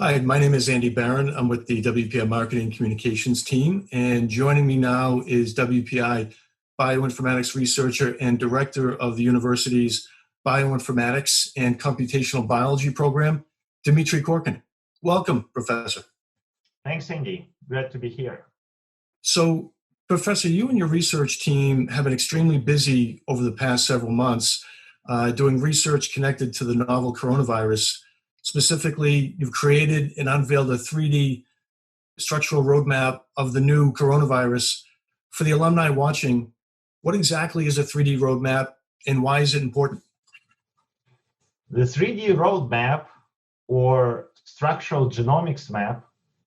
Hi, my name is Andy Barron. I'm with the WPI Marketing and Communications team, and joining me now is WPI Bioinformatics Researcher and Director of the university's Bioinformatics and Computational Biology program, Dmitry Korkin. Welcome, Professor. Thanks, Andy. Glad to be here. So, Professor, you and your research team have been extremely busy over the past several months doing research connected to the novel coronavirus. Specifically, you've created and unveiled a 3D structural roadmap of the new coronavirus. For the alumni watching, what exactly is a 3D roadmap and why is it important? The 3D roadmap, or structural genomics map,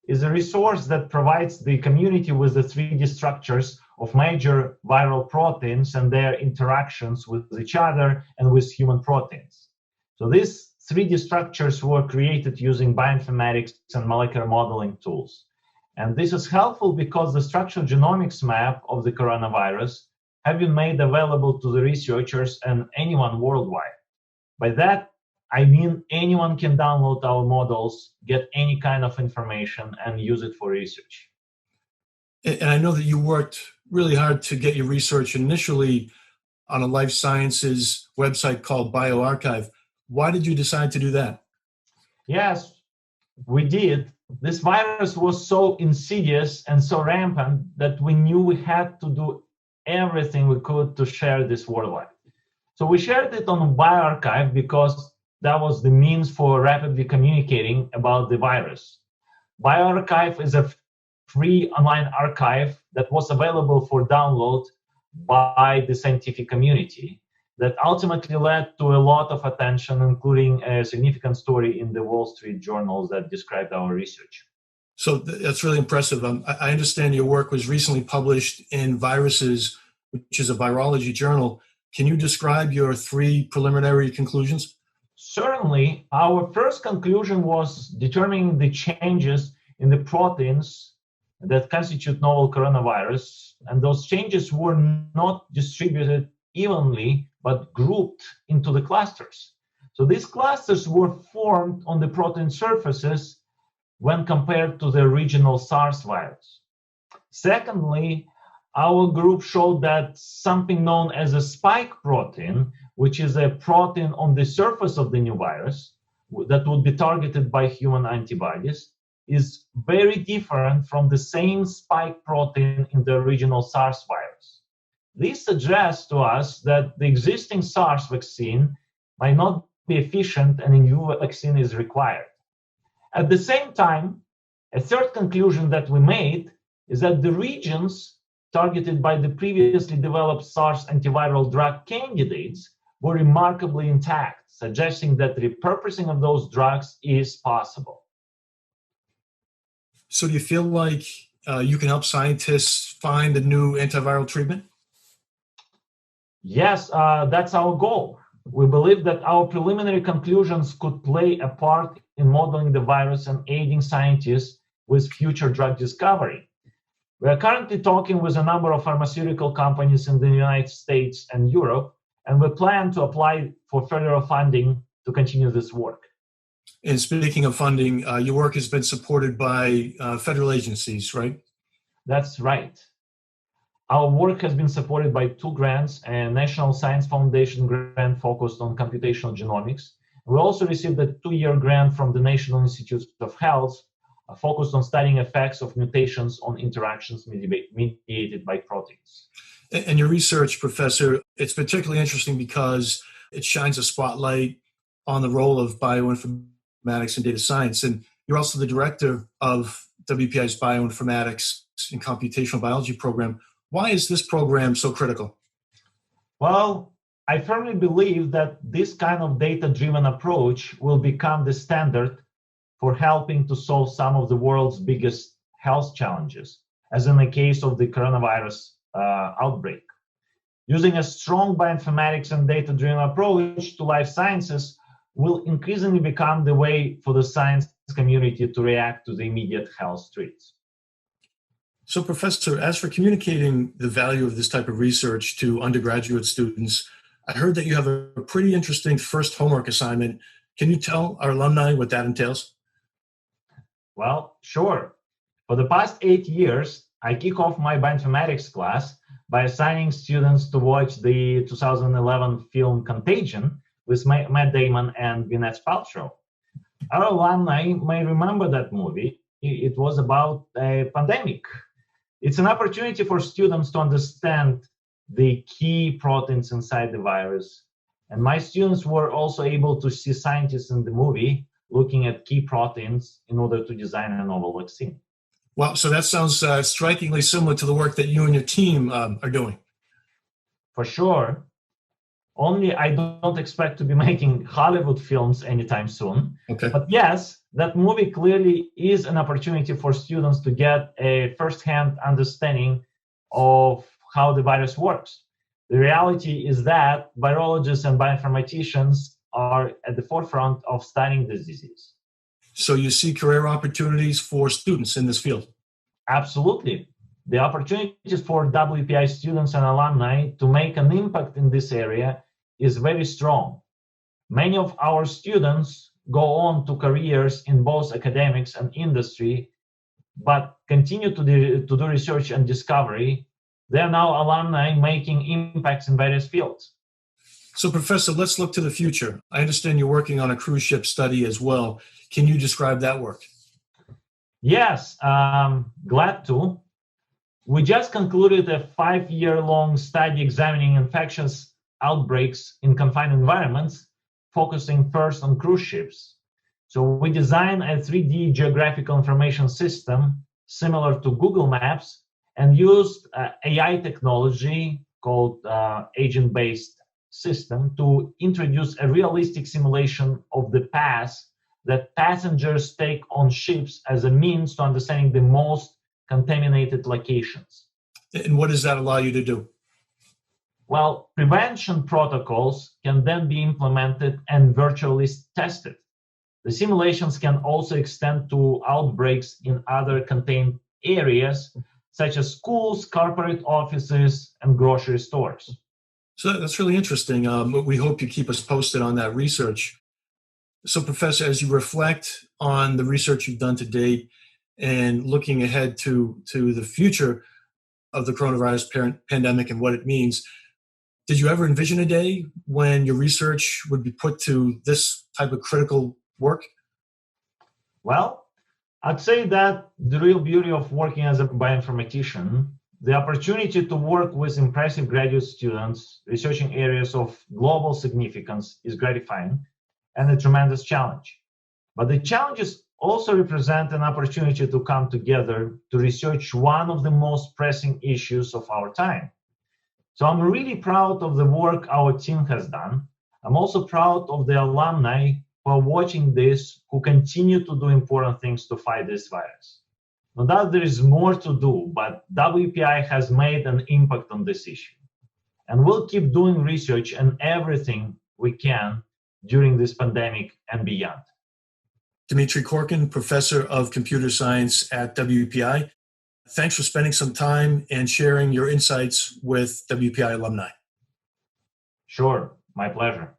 is a resource that provides the community with the 3D structures of major viral proteins and their interactions with each other and with human proteins. So these 3D structures were created using bioinformatics and molecular modeling tools. And this is helpful because the structural genomics map of the coronavirus have been made available to the researchers and anyone worldwide. By that, I mean anyone can download our models, get any kind of information, and use it for research. And I know that you worked really hard to get your research initially on a life sciences website called bioRxiv. Why did you decide to do that? Yes, we did. This virus was so insidious and so rampant that we knew we had to do everything we could to share this worldwide. So we shared it on bioRxiv because that was the means for rapidly communicating about the virus. bioRxiv is a free online archive that was available for download by the scientific community that ultimately led to a lot of attention, including a significant story in the Wall Street journals that described our research. So that's really impressive. I understand your work was recently published in Viruses, which is a virology journal. Can you describe your three preliminary conclusions? Certainly. Our first conclusion was determining the changes in the proteins that constitute novel coronavirus, and those changes were not distributed evenly, but grouped into the clusters. So these clusters were formed on the protein surfaces when compared to the original SARS virus. Secondly, our group showed that something known as a spike protein, which is a protein on the surface of the new virus that would be targeted by human antibodies, is very different from the same spike protein in the original SARS virus. This suggests to us that the existing SARS vaccine might not be efficient and a new vaccine is required. At the same time, a third conclusion that we made is that the regions targeted by the previously developed SARS antiviral drug candidates were remarkably intact, suggesting that repurposing of those drugs is possible. So do you feel like you can help scientists find a new antiviral treatment? Yes, that's our goal. We believe that our preliminary conclusions could play a part in modeling the virus and aiding scientists with future drug discovery. We are currently talking with a number of pharmaceutical companies in the United States and Europe, and we plan to apply for federal funding to continue this work. And speaking of funding, your work has been supported by federal agencies, right? That's right. Our work has been supported by 2 grants, a National Science Foundation grant focused on computational genomics. We also received a 2-year grant from the National Institutes of Health focused on studying effects of mutations on interactions mediated by proteins. And your research, Professor, it's particularly interesting because it shines a spotlight on the role of bioinformatics and data science. And you're also the director of WPI's Bioinformatics and Computational Biology program. Why is this program so critical? Well, I firmly believe that this kind of data-driven approach will become the standard for helping to solve some of the world's biggest health challenges, as in the case of the coronavirus outbreak. Using a strong bioinformatics and data-driven approach to life sciences will increasingly become the way for the science community to react to the immediate health threats. So, Professor, as for communicating the value of this type of research to undergraduate students, I heard that you have a pretty interesting first homework assignment. Can you tell our alumni what that entails? Well, sure. For the past 8 years, I kick off my bioinformatics class by assigning students to watch the 2011 film Contagion with Matt Damon and Gwyneth Paltrow. Our alumni may remember that movie. It was about a pandemic. It's an opportunity for students to understand the key proteins inside the virus. And my students were also able to see scientists in the movie looking at key proteins in order to design a novel vaccine. Wow, so that sounds strikingly similar to the work that you and your team are doing. For sure. Only I don't expect to be making Hollywood films anytime soon. Okay. But yes, that movie clearly is an opportunity for students to get a first-hand understanding of how the virus works. The reality is that virologists and bioinformaticians are at the forefront of studying this disease. So you see career opportunities for students in this field? Absolutely. The opportunities for WPI students and alumni to make an impact in this area is very strong. Many of our students go on to careers in both academics and industry, but continue to do research and discovery. They are now alumni making impacts in various fields. So, Professor, let's look to the future. I understand you're working on a cruise ship study as well. Can you describe that work? Yes, glad to. We just concluded a 5-year-long study examining infectious outbreaks in confined environments, focusing first on cruise ships. So we designed a 3D geographical information system similar to Google Maps and used AI technology called agent-based system to introduce a realistic simulation of the paths that passengers take on ships as a means to understanding the most contaminated locations. And what does that allow you to do? Well, prevention protocols can then be implemented and virtually tested. The simulations can also extend to outbreaks in other contained areas, such as schools, corporate offices, and grocery stores. So that's really interesting. We hope you keep us posted on that research. So, Professor, as you reflect on the research you've done to date and looking ahead to the future of the coronavirus pandemic and what it means, did you ever envision a day when your research would be put to this type of critical work? Well, I'd say that the real beauty of working as a bioinformatician, the opportunity to work with impressive graduate students researching areas of global significance is gratifying and a tremendous challenge. But the challenges also represent an opportunity to come together to research one of the most pressing issues of our time. So I'm really proud of the work our team has done. I'm also proud of the alumni who are watching this, who continue to do important things to fight this virus. No doubt there is more to do, but WPI has made an impact on this issue. And we'll keep doing research and everything we can during this pandemic and beyond. Dmitry Korkin, Professor of Computer Science at WPI. Thanks for spending some time and sharing your insights with WPI alumni. Sure, my pleasure.